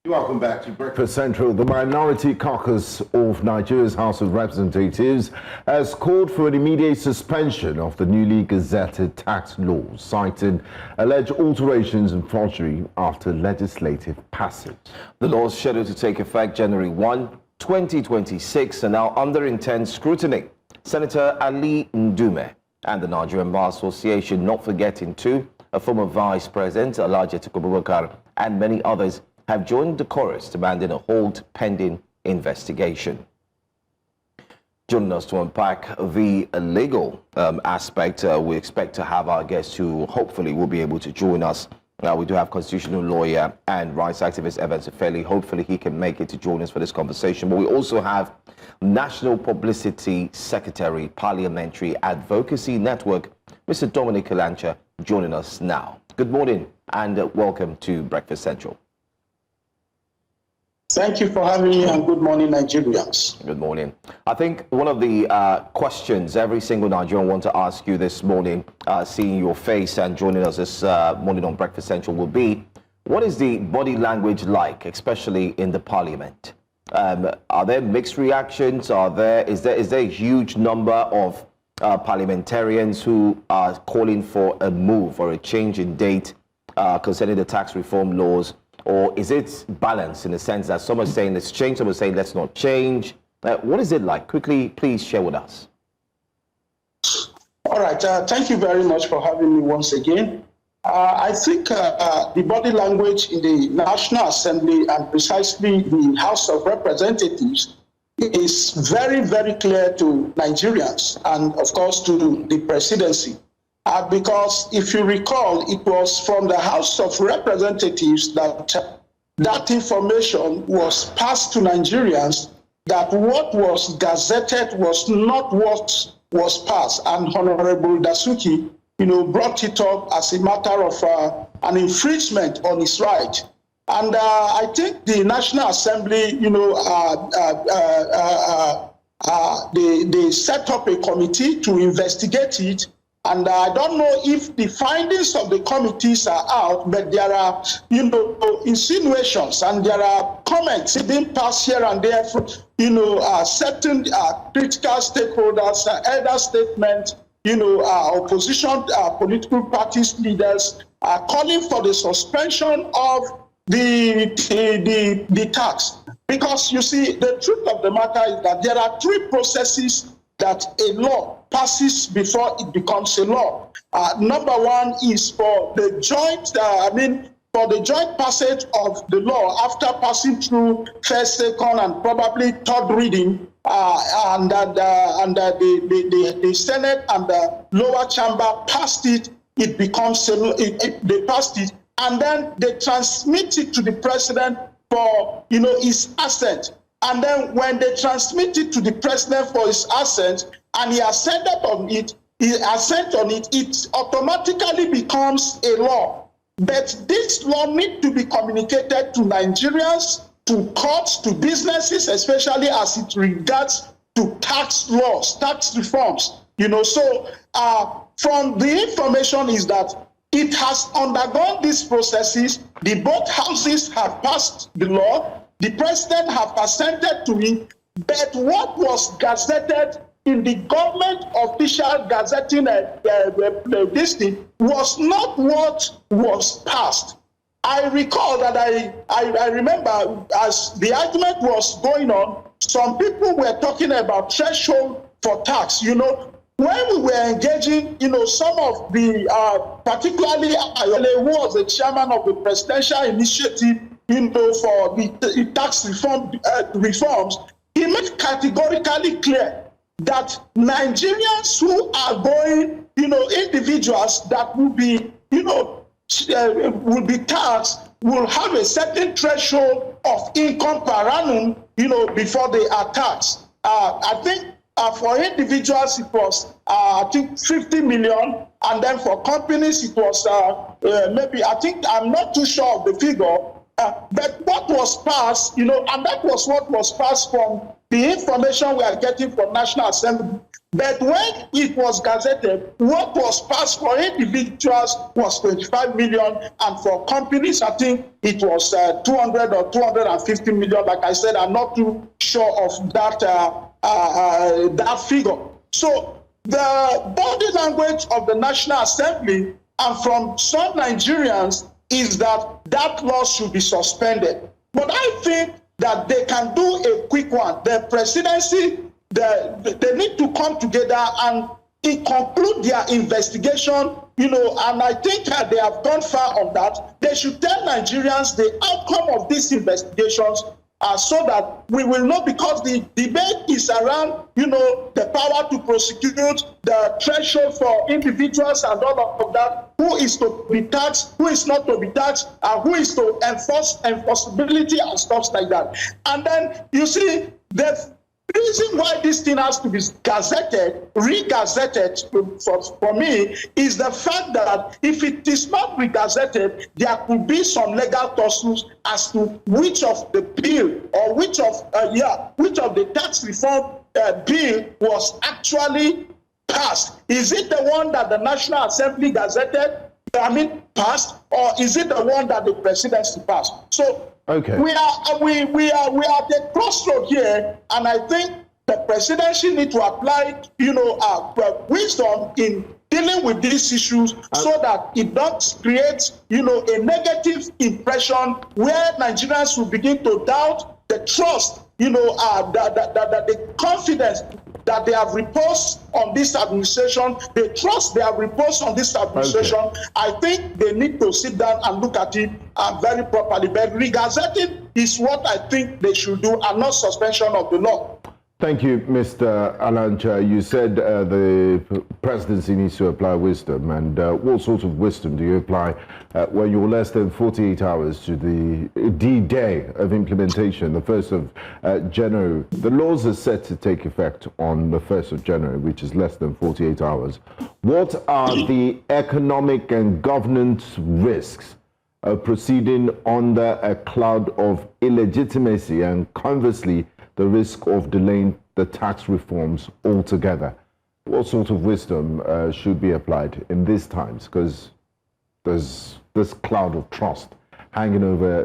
Welcome back to Breakfast Central. The minority caucus of Nigeria's House of Representatives has called for an immediate suspension of the newly gazetted tax laws, citing alleged alterations and forgery after legislative passage. The laws scheduled to take effect January 1, 2026 are now under intense scrutiny. Senator Ali Ndume and the Nigerian Bar Association, not forgetting too, a former Vice President, Alhaji, and many others have joined the chorus demanding a hold pending investigation. Joining us to unpack the legal aspect, we expect to have our guests who hopefully will be able to join us. We do have constitutional lawyer and rights activist Evans Ufeli. Hopefully he can make it to join us for this conversation. But we also have National Publicity Secretary, Parliamentary Advocacy Network, Mr. Dominic Alancha, joining us now. Good morning and welcome to Breakfast Central. Thank you for having me, and good morning, Nigerians. Good morning. I think one of the questions every single Nigerian wants to ask you this morning, seeing your face and joining us this morning on Breakfast Central, will be, what is the body language like, especially in the Parliament? Are there mixed reactions? Is there a huge number of parliamentarians who are calling for a move or a change in date concerning the tax reform laws? Or is it balanced in the sense that some are saying let's change, some are saying let's not change? What is it like? Quickly, please share with us. All right. Thank you very much for having me once again. I think the body language in the National Assembly and precisely the House of Representatives is very, very clear to Nigerians and, of course, to the presidency. Because if you recall, it was from the House of Representatives that information was passed to Nigerians, that what was gazetted was not what was passed. And Honorable Dasuki, brought it up as a matter of an infringement on his right. And I think the National Assembly, they set up a committee to investigate it. And I don't know if the findings of the committees are out, but there are, insinuations and there are comments being passed here and there from, certain critical stakeholders, elder statements, opposition political parties leaders are calling for the suspension of the tax. Because you see, the truth of the matter is that there are three processes that a law passes before it becomes a law. Number one is for the joint, passage of the law after passing through first, second, and probably third reading, and the Senate and the lower chamber passed it. It becomes they passed it, and then they transmit it to the president for his assent. And then when they transmit it to the president for his assent, and he assented on it, it automatically becomes a law. But this law needs to be communicated to Nigerians, to courts, to businesses, especially as it regards to tax laws, tax reforms. So from the information is that it has undergone these processes. The both houses have passed the law. The president have assented to it, but what was gazetted in the government official gazetting listing was not what was passed. I recall that I remember as the argument was going on, some people were talking about threshold for tax. When we were engaging, some of the, particularly who was the chairman of the presidential initiative, for the tax reforms, he made categorically clear that Nigerians who are going, individuals that will be, will be taxed, will have a certain threshold of income per annum, before they are taxed. I think for individuals it was, I think 50 million, and then for companies it was maybe, I'm not too sure of the figure. But what was was passed, and that was what was passed from the information we are getting from National Assembly. But when it was gazetted, what was passed for individuals was 25 million, and for companies, I think it was 200 or 250 million. Like I said, I'm not too sure of that figure. So the body language of the National Assembly and from some Nigerians is that law should be suspended. But I think that they can do a quick one. The presidency, they need to come together and conclude their investigation, and I think they have gone far on that. They should tell Nigerians the outcome of these investigations so that we will know, because the debate is around, the power to prosecute, the threshold for individuals and all of that, who is to be taxed, who is not to be taxed, and who is to enforce enforceability and stuff like that. And then you see the reason why this thing has to be gazetted, re-gazetted for me, is the fact that if it is not re-gazetted, there could be some legal tussles as to which of the bill or which of the tax reform bill was actually passed. Is it the one that the National Assembly passed, or is it the one that the presidency passed? So okay. We are at the crossroad here, and I think the presidency need to apply, wisdom in dealing with these issues so that it doesn't create, a negative impression where Nigerians will begin to doubt the trust, the confidence that they have reposed on this administration, the trust they have reposed on this administration. Okay. I think they need to sit down and look at it very properly. But regazetting is what I think they should do, and not suspension of the law. Thank you, Mr. Alancha. You said the presidency needs to apply wisdom, and what sort of wisdom do you apply when you're less than 48 hours to the D-Day of implementation, the 1st of January? The laws are set to take effect on the 1st of January, which is less than 48 hours. What are the economic and governance risks of proceeding under a cloud of illegitimacy, and conversely, the risk of delaying the tax reforms altogether? What sort of wisdom should be applied in these times? Because there's this cloud of trust hanging over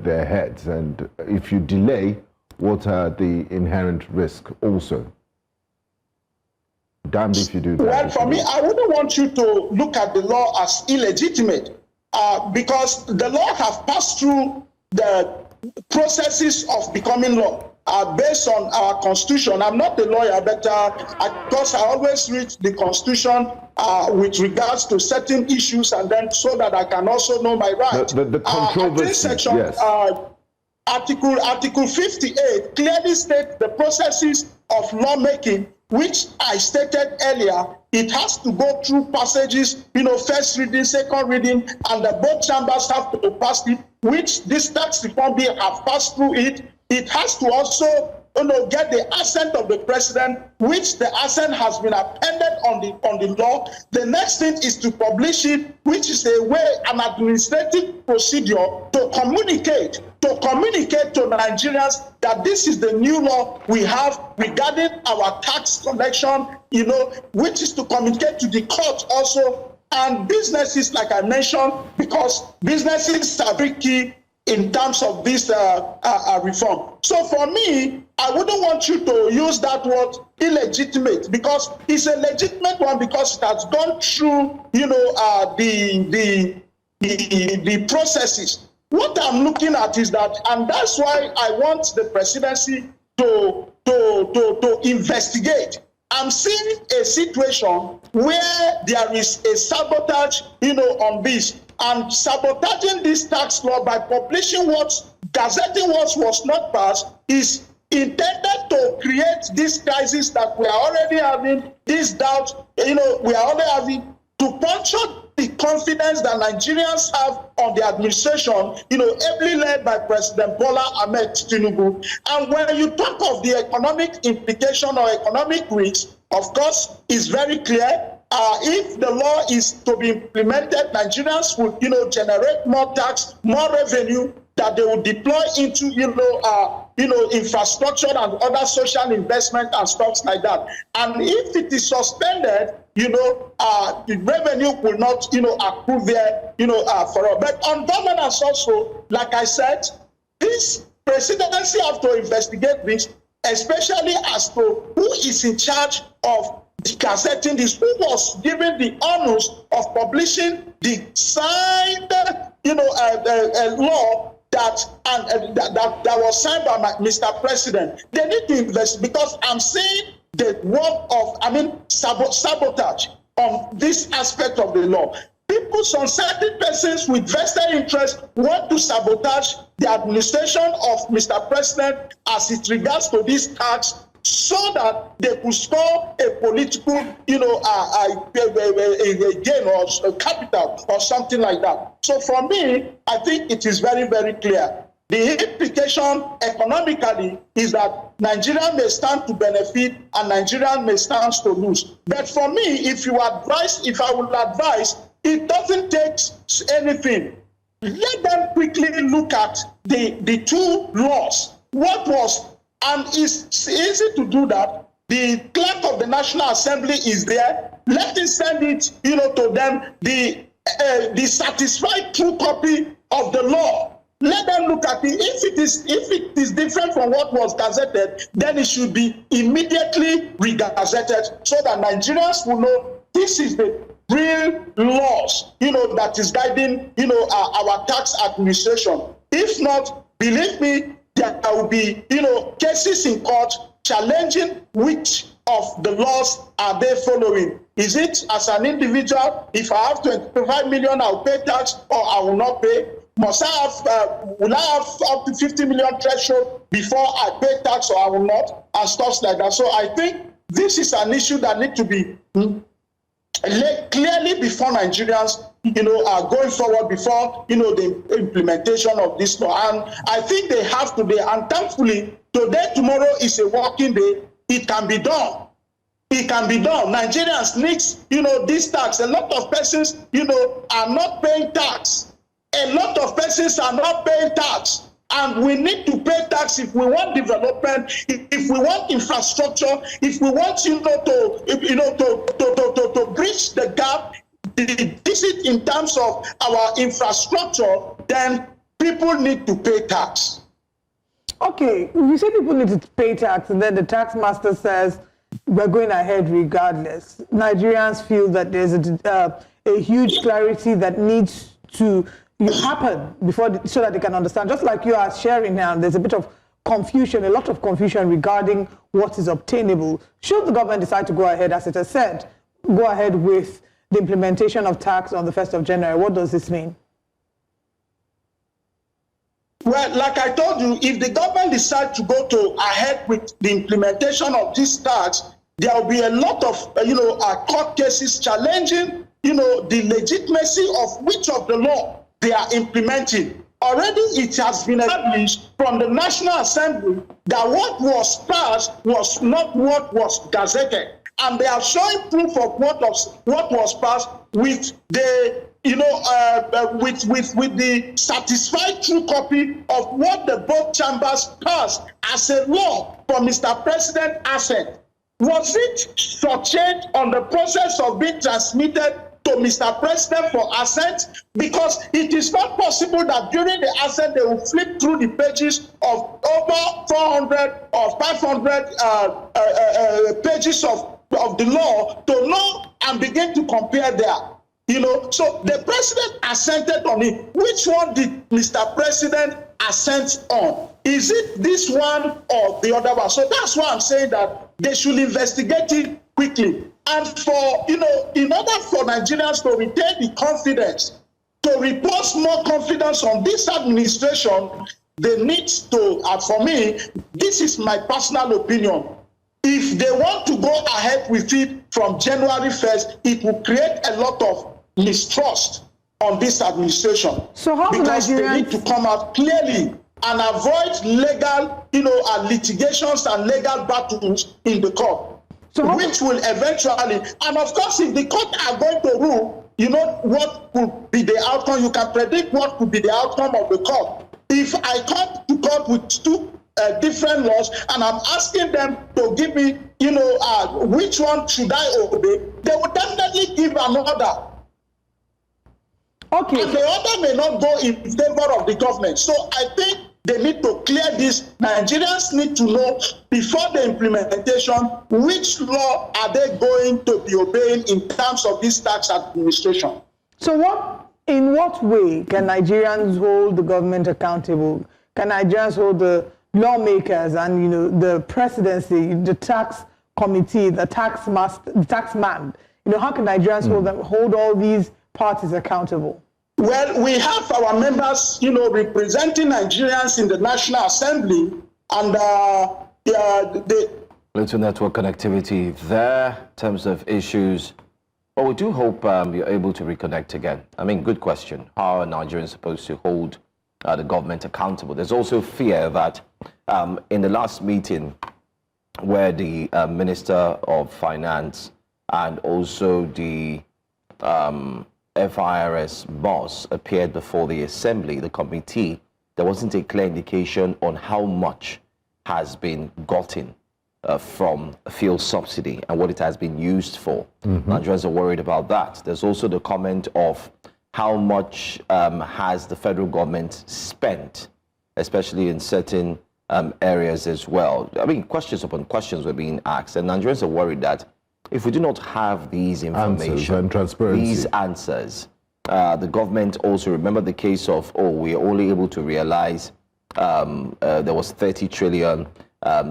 their heads. And if you delay, what are the inherent risks also? Damned if you do that. Well, for me, I wouldn't want you to look at the law as illegitimate because the law have passed through the processes of becoming law. Based on our constitution. I'm not a lawyer, but because I always read the constitution with regards to certain issues, and then so that I can also know my rights. The controversy, section, yes. Article 58 clearly states the processes of lawmaking, which I stated earlier. It has to go through passages, first reading, second reading, and both chambers have to pass it, which this tax reform bill have passed through it. It has to also, get the assent of the president, which the assent has been appended on the law. The next thing is to publish it, which is an administrative procedure to communicate to Nigerians that this is the new law we have regarding our tax collection, which is to communicate to the court also, and businesses, like I mentioned, because businesses are very key in terms of this reform. So for me, I wouldn't want you to use that word illegitimate, because it's a legitimate one because it has gone through, the processes. What I'm looking at is that, and that's why I want the presidency to investigate. I'm seeing a situation where there is a sabotage, on this. And sabotaging this tax law by publishing gazetting what was not passed is intended to create this crisis that we are already having, this doubt, we are already having, to puncture the confidence that Nigerians have on the administration, ably led by President Bola Ahmed Tinubu. And when you talk of the economic implication or economic risk, of course, it's very clear. If the law is to be implemented, Nigerians would, generate more tax, more revenue, that they will deploy into, infrastructure and other social investment and stuff like that. And if it is suspended, the revenue will not, accrue there, for all. But on governance also, like I said, this presidency have to investigate this, especially as to who is in charge of gazetting this, who was given the honors of publishing the signed, law that was signed by Mr. President. They need to invest, because I'm seeing the work of, sabotage on this aspect of the law. People, some certain persons with vested interest want to sabotage the administration of Mr. President as it regards to this tax, so that they could score a political, gain or capital or something like that. So for me, I think it is very, very clear. The implication economically is that Nigeria may stand to benefit and Nigeria may stand to lose. But for me, if I would advise, it doesn't take anything. Let them quickly look at the two laws. What was, and it's easy to do that. The clerk of the National Assembly is there. Let him send it, to them, the satisfied true copy of the law. Let them look at it. If it is different from what was gazetted, then it should be immediately re-gazetted, so that Nigerians will know this is the real laws, that is guiding, our tax administration. If not, believe me, there will be, cases in court challenging which of the laws are they following. Is it as an individual, if I have 25 million, I'll pay tax, or I will not pay? Must I have, will I have up to 50 million threshold before I pay tax, or I will not? And stuff like that. So I think this is an issue that needs to be laid clearly before Nigerians, are going forward before, the implementation of this law. And I think they have today, and thankfully, today, tomorrow is a working day. It can be done. It can be done. Nigerians need, this tax. A lot of persons, are not paying tax. A lot of persons are not paying tax. And we need to pay tax if we want development, if we want infrastructure, if we want, to bridge the gap, the deficit in terms of our infrastructure, then people need to pay tax. Okay, you say people need to pay tax, and then the tax master says we're going ahead regardless. Nigerians feel that there's a huge clarity that needs to happen so that they can understand. Just like you are sharing now, there's a bit of confusion, a lot of confusion regarding what is obtainable. Should the government decide to go ahead, as it has said, go ahead with the implementation of tax on the 1st of January, what does this mean? Well, like I told you, if the government decides to go ahead with the implementation of this tax, there will be a lot of, court cases challenging, the legitimacy of which of the law they are implementing. Already it has been established from the National Assembly that what was passed was not what was gazetted. And they are showing proof of what was passed with the with the satisfied true copy of what the both chambers passed as a law for Mr. President assent. Was it shortchanged on the process of being transmitted to Mr. President for assent? Because it is not possible that during the assent they will flip through the pages of over 400 or 500 pages of the law to know and begin to compare there. So the president assented on it. Which one did Mr. President assent on? Is it this one or the other one? So that's why I'm saying that they should investigate it quickly. And for, in order for Nigerians to retain the confidence, to repose more confidence on this administration, they need to, for me, this is my personal opinion. If they want to go ahead with it from January 1st, it will create a lot of mistrust on this administration. So how because they need to come out clearly and avoid legal, litigations and legal battles in the court. So which will eventually, and of course, if the court are going to rule, what could be the outcome? You can predict what could be the outcome of the court. if I come to court with two different laws and I'm asking them to give me, which one should I obey, they will definitely give another. Okay. And the other may not go in favor of the government. So I think they need to clear this. Nigerians need to know before the implementation which law are they going to be obeying in terms of this tax administration. So in what way can Nigerians hold the government accountable? Can Nigerians hold the lawmakers and the presidency, the tax committee, the tax master, the tax man? How can Nigerians hold all these parties accountable? Well, we have our members, representing Nigerians in the National Assembly, and Little network connectivity there in terms of issues. Well, we do hope you're able to reconnect again. I mean, good question. How are Nigerians supposed to hold the government accountable? There's also fear that in the last meeting where the Minister of Finance and also the FIRS boss appeared before the Assembly, the committee, there wasn't a clear indication on how much has been gotten from fuel subsidy and what it has been used for. Nigerians are worried about that. There's also the comment of how much has the federal government spent, especially in certain areas as well. I mean, questions upon questions were being asked, and Nigerians are worried that if we do not have these information, and transparency, these answers, the government also, remember the case of, we are only able to realize there was 30 trillion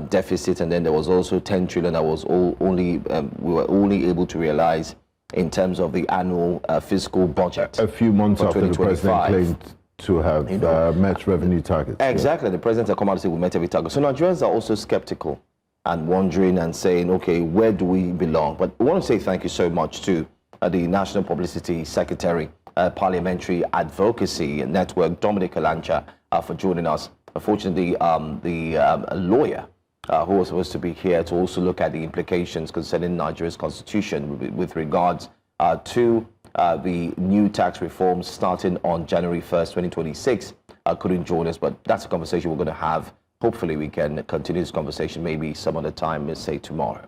deficit, and then there was also 10 trillion that was we were only able to realize in terms of the annual fiscal budget. A few months after the president claimed to have met revenue targets. Exactly, the president had come out and said we met every target. So Nigerians are also skeptical and wondering and saying, okay, where do we belong? But we want to say thank you so much to the National Publicity Secretary, Parliamentary Advocacy Network, Dominic Alancha, for joining us. Unfortunately, the lawyer who was supposed to be here to also look at the implications concerning Nigeria's constitution with regards to the new tax reforms starting on January 1st, 2026, couldn't join us, but that's a conversation we're going to have. Hopefully we can continue this conversation maybe some other time, let's say tomorrow.